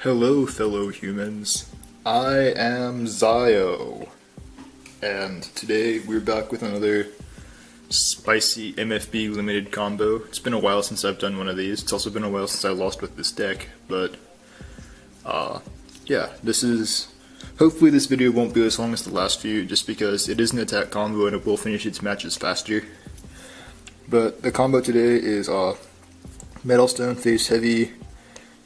Hello, fellow humans. I am Zio, and today we're back with another spicy MFB limited combo. It's been a while since I've done one of these. It's also been a while since I lost with this deck, but yeah, hopefully this video won't be as long as the last few, just because it is an attack combo and it will finish its matches faster. But the combo today is Metalstone Face Heavy,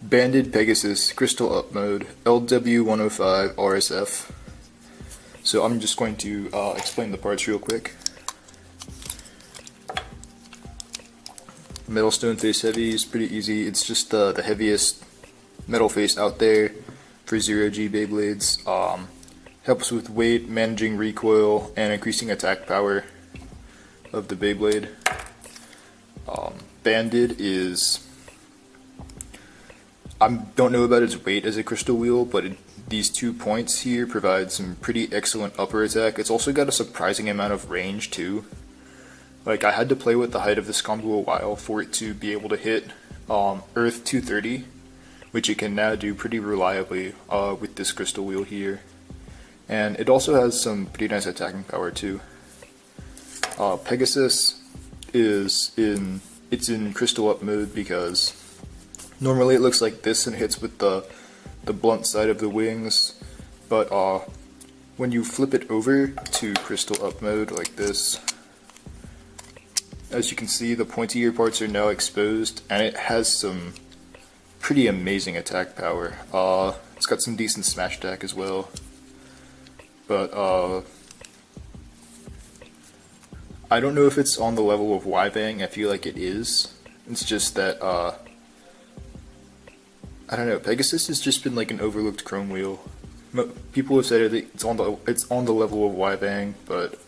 Bandid Pegasus, Crystal Up Mode, LW105RSF. So I'm just going to explain the parts real quick. Metalstone Face Heavy is pretty easy. It's just the heaviest metal face out there for 0G Beyblades. Helps with weight, managing recoil, and increasing attack power of the Beyblade. Bandid is... I don't know about its weight as a crystal wheel, but these 2 points here provide some pretty excellent upper attack. It's also got a surprising amount of range too. Like, I had to play with the height of this combo a while for it to be able to hit Earth 230, which it can now do pretty reliably with this crystal wheel here. And it also has some pretty nice attacking power too. Pegasus is in crystal up mode because normally it looks like this and hits with the blunt side of the wings, but when you flip it over to crystal up mode like this, as you can see, the pointier parts are now exposed, and it has some pretty amazing attack power. It's got some decent smash attack as well, but I don't know if it's on the level of Y-Bang. I feel like it is. It's just that I don't know, Pegasus has just been like an overlooked chrome wheel. People have said it's on the level of Y-Bang, but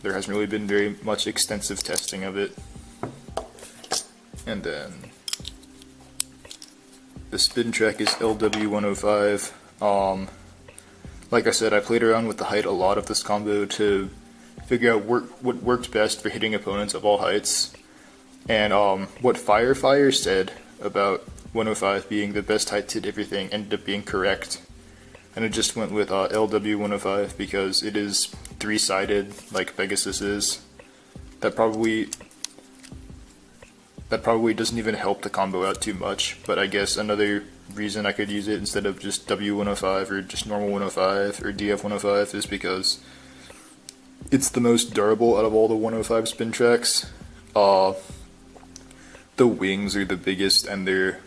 there hasn't really been very much extensive testing of it. And then the spin track is LW105. Like I said, I played around with the height a lot of this combo to figure out what worked best for hitting opponents of all heights. And what Fire said about 105 being the best height to hit everything ended up being correct. And I just went with LW105 because it is three-sided like Pegasus is. That probably doesn't even help the combo out too much, but I guess another reason I could use it instead of just W105 or just normal 105 or DF105 is because it's the most durable out of all the 105 spin tracks. The wings are the biggest and they're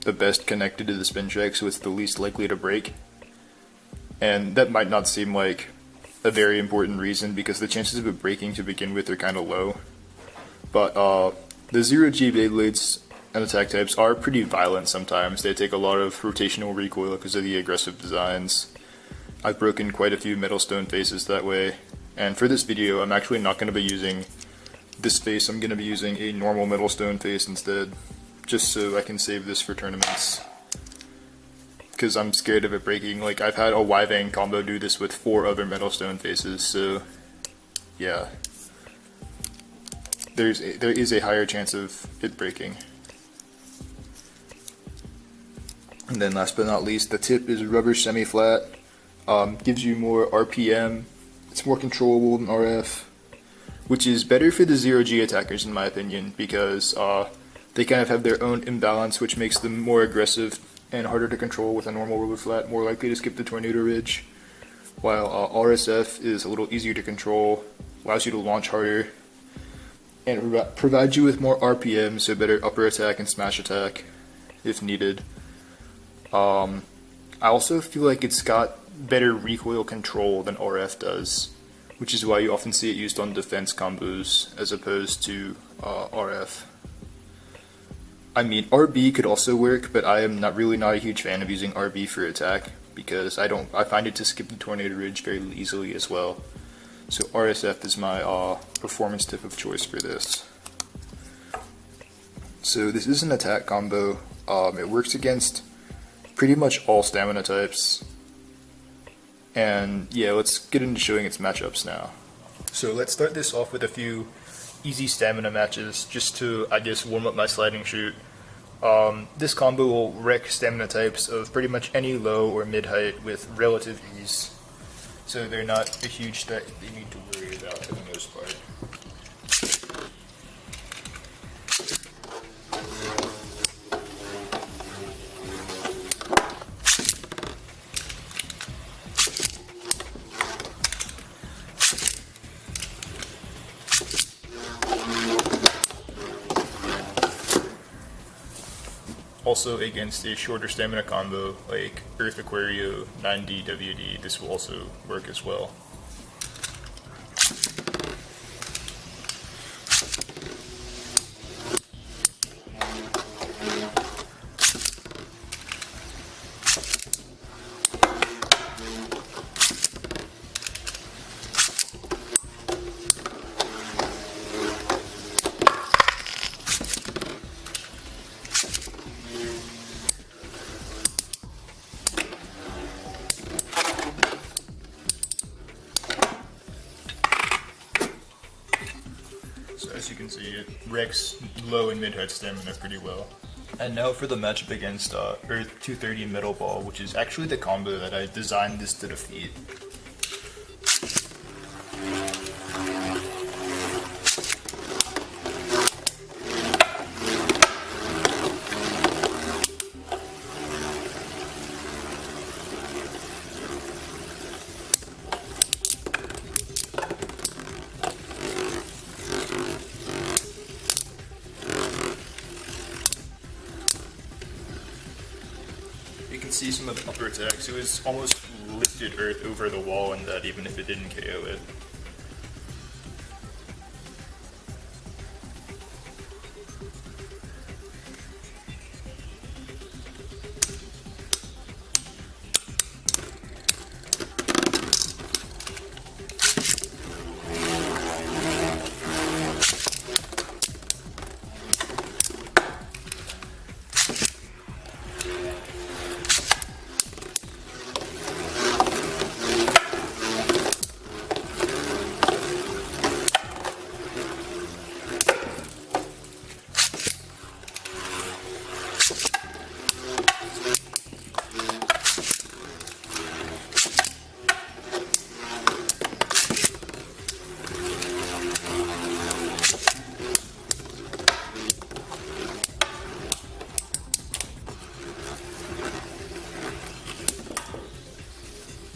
the best connected to the spin track, so it's the least likely to break. And that might not seem like a very important reason because the chances of it breaking to begin with are kind of low. But the 0G Beyblades and attack types are pretty violent sometimes. They take a lot of rotational recoil because of the aggressive designs. I've broken quite a few Metalstone faces that way. And for this video, I'm actually not going to be using this face. I'm going to be using a normal Metalstone face instead, just so I can save this for tournaments. Because I'm scared of it breaking. Like, I've had a Y-Bang combo do this with 4 other Metalstone faces, so yeah. There is a higher chance of it breaking. And then last but not least, the tip is rubber semi-flat. Gives you more RPM. It's more controllable than RF, which is better for the 0G attackers in my opinion, because they kind of have their own imbalance, which makes them more aggressive and harder to control with a normal rubber flat, more likely to skip the tornado ridge, while RSF is a little easier to control, allows you to launch harder, and provides you with more RPM, so better upper attack and smash attack if needed. I also feel like it's got better recoil control than RF does, which is why you often see it used on defense combos as opposed to RF. I mean, RB could also work, but I am not a huge fan of using RB for attack because I find it to skip the tornado ridge very easily as well. So RSF is my performance tip of choice for this. So this is an attack combo. It works against pretty much all stamina types. And yeah, let's get into showing its matchups now. So let's start this off with a few easy stamina matches just to, I guess, warm up my sliding chute. This combo will wreck stamina types of pretty much any low or mid height with relative ease, so they're not a huge threat that you need to worry about for the most part. Also, against a shorter stamina combo like Earth Aquario 9D WD, this will also work as well. So as you can see, it wrecks low and mid height stamina pretty well. And now for the matchup against Earth 230 Metal Ball, which is actually the combo that I designed this to defeat. You can see some of the upper attacks. It was almost lifted Earth over the wall in that, even if it didn't KO it.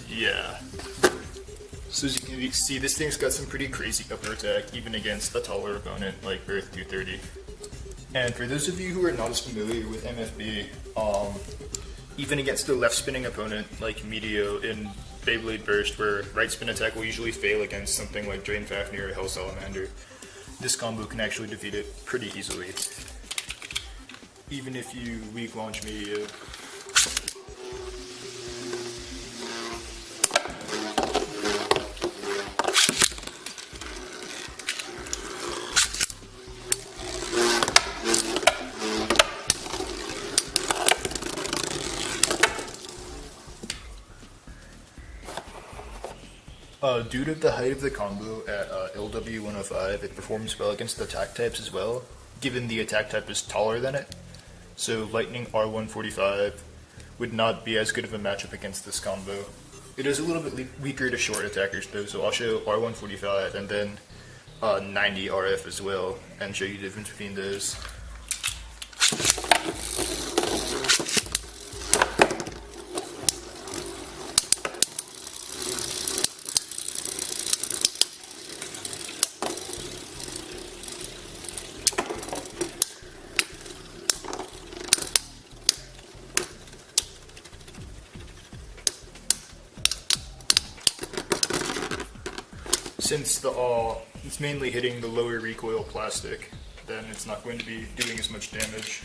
Yeah. So as you can see, this thing's got some pretty crazy upper attack, even against a taller opponent like Earth 230. And for those of you who are not as familiar with MFB, even against a left spinning opponent like Meteor in Beyblade Burst, where right spin attack will usually fail against something like Drain Fafnir or Hell Salamander, this combo can actually defeat it pretty easily. Even if you weak launch Meteor. Due to the height of the combo at LW105, it performs well against attack types as well, given the attack type is taller than it. So Lightning R145 would not be as good of a matchup against this combo. It is a little bit weaker to short attackers though, so I'll show R145 and then 90 RF as well, and show you the difference between those. Since it's mainly hitting the lower recoil plastic, then it's not going to be doing as much damage.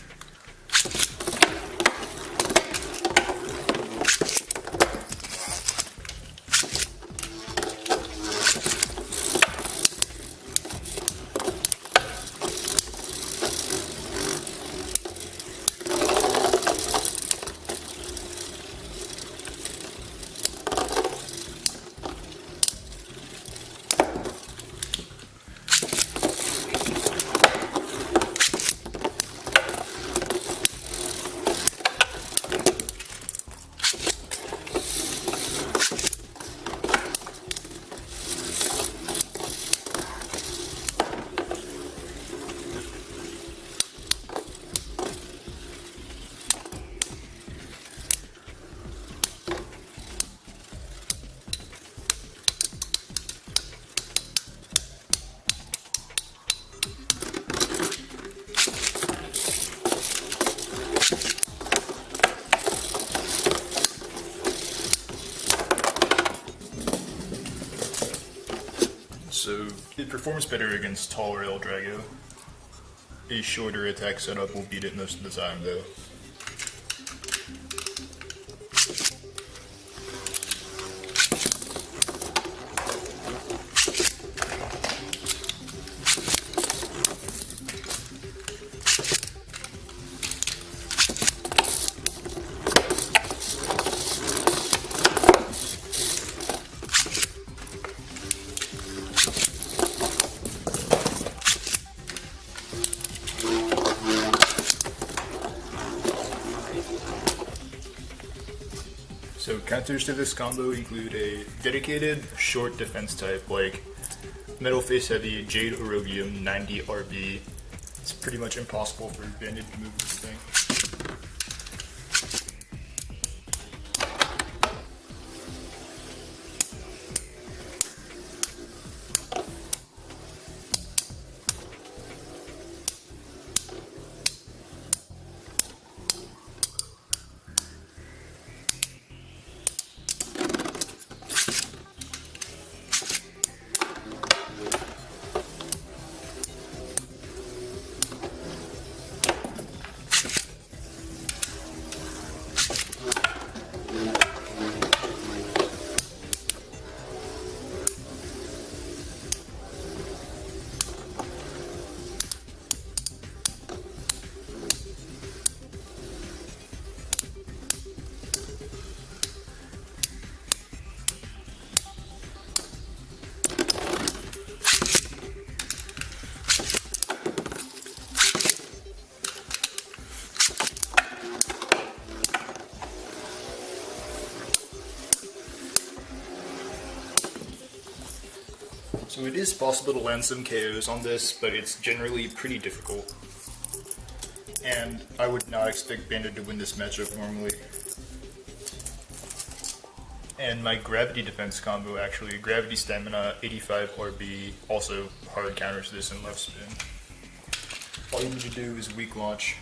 It performs better against taller El Drago. A shorter attack setup will beat it most of the time though. So counters to this combo include a dedicated short defense type like Metal Face Heavy, Jade Orogium, 90 RB. It's pretty much impossible for Bandid to move this thing. So it is possible to land some KOs on this, but it's generally pretty difficult. And I would not expect Bandid to win this matchup normally. And my gravity defense combo, actually, gravity stamina, 85 RB, also hard counters this in left spin. All you need to do is weak launch.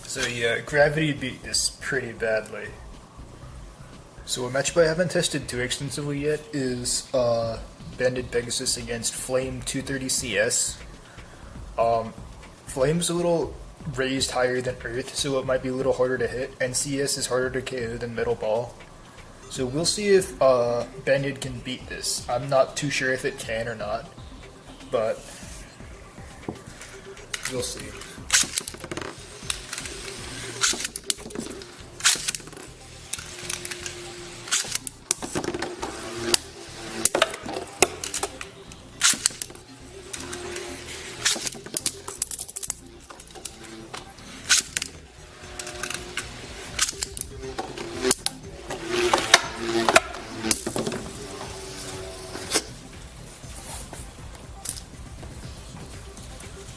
So yeah, gravity beat this pretty badly. So a matchup I haven't tested too extensively yet is Bandid Pegasus against Flame 230 CS. Flame's a little raised higher than Earth, so it might be a little harder to hit, and CS is harder to KO than Metal Ball. So we'll see if Bandid can beat this. I'm not too sure if it can or not, but we'll see.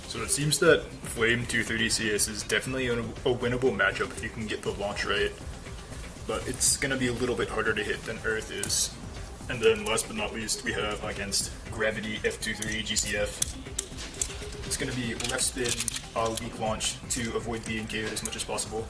So it seems that Flame 230 CS is definitely a winnable matchup if you can get the launch right, but it's going to be a little bit harder to hit than Earth is. And then last but not least, we have against Gravity F23 GCF. It's going to be left spin, weak launch to avoid being KO'd as much as possible.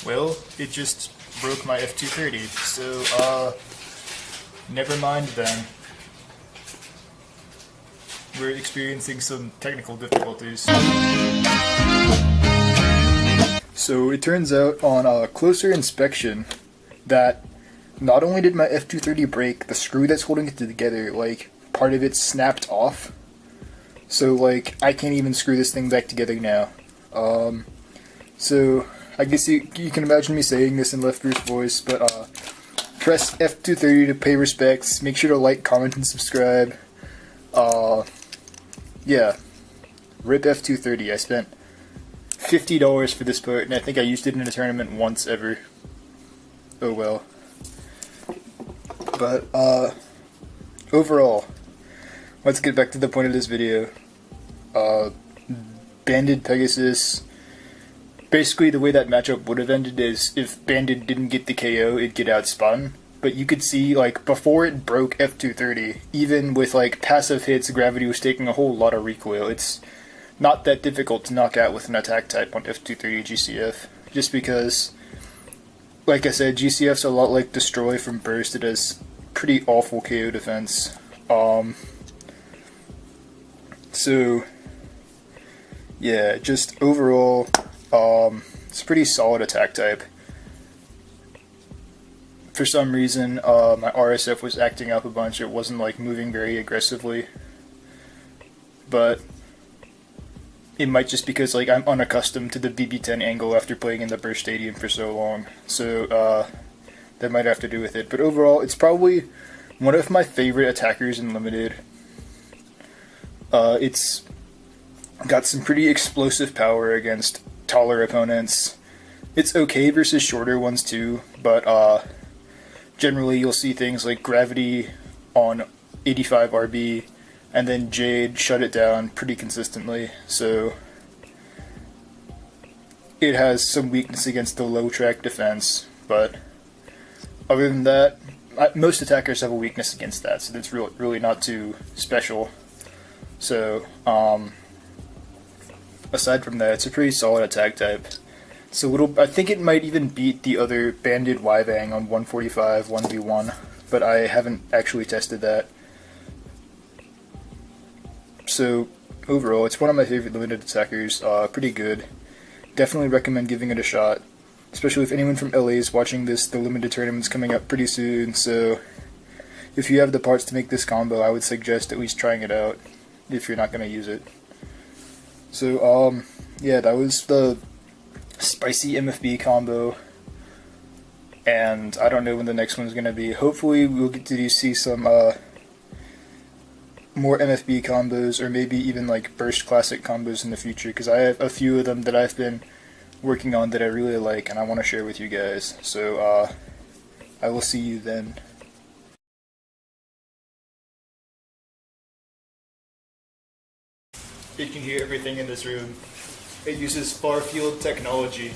Well, it just broke my F230, so, never mind then. We're experiencing some technical difficulties. So it turns out on a closer inspection that not only did my F230 break, the screw that's holding it together, like, part of it snapped off. So, like, I can't even screw this thing back together now. So, I guess you can imagine me saying this in Lefter's voice, but, press F230 to pay respects, make sure to like, comment, and subscribe. Yeah. Rip F230, I spent $50 for this part, and I think I used it in a tournament once ever. Oh well. But, overall, let's get back to the point of this video. Bandid Pegasus. Basically, the way that matchup would have ended is if Bandid didn't get the KO, it'd get outspun. But you could see, like, before it broke F230, even with, like, passive hits, Gravity was taking a whole lot of recoil. It's not that difficult to knock out with an attack type on F230 GCF. Just because, like I said, GCF's a lot like Destroy from Burst. It has pretty awful KO defense. So, yeah, just overall, it's a pretty solid attack type. For some reason, my RSF was acting up a bunch. It wasn't, like, moving very aggressively. But it might just because, like, I'm unaccustomed to the BB10 angle after playing in the Burst Stadium for so long. So, that might have to do with it. But overall, it's probably one of my favorite attackers in Limited. It's got some pretty explosive power against taller opponents. It's okay versus shorter ones too, but generally you'll see things like Gravity on 85 RB, and then Jade shut it down pretty consistently, so it has some weakness against the low track defense, but other than that, most attackers have a weakness against that, so that's really not too special. So, aside from that, it's a pretty solid attack type. So I think it might even beat the other Bandid Y-Bang on 145 1v1, but I haven't actually tested that. So overall, it's one of my favorite limited attackers. Pretty good. Definitely recommend giving it a shot, especially if anyone from LA is watching this. The limited tournament's coming up pretty soon, so if you have the parts to make this combo, I would suggest at least trying it out if you're not going to use it. So yeah, that was the spicy MFB combo, and I don't know when the next one's going to be. Hopefully we'll get to see some more MFB combos, or maybe even like Burst Classic combos in the future, because I have a few of them that I've been working on that I really like and I want to share with you guys. So I will see you then. It can hear everything in this room. It uses far field technology.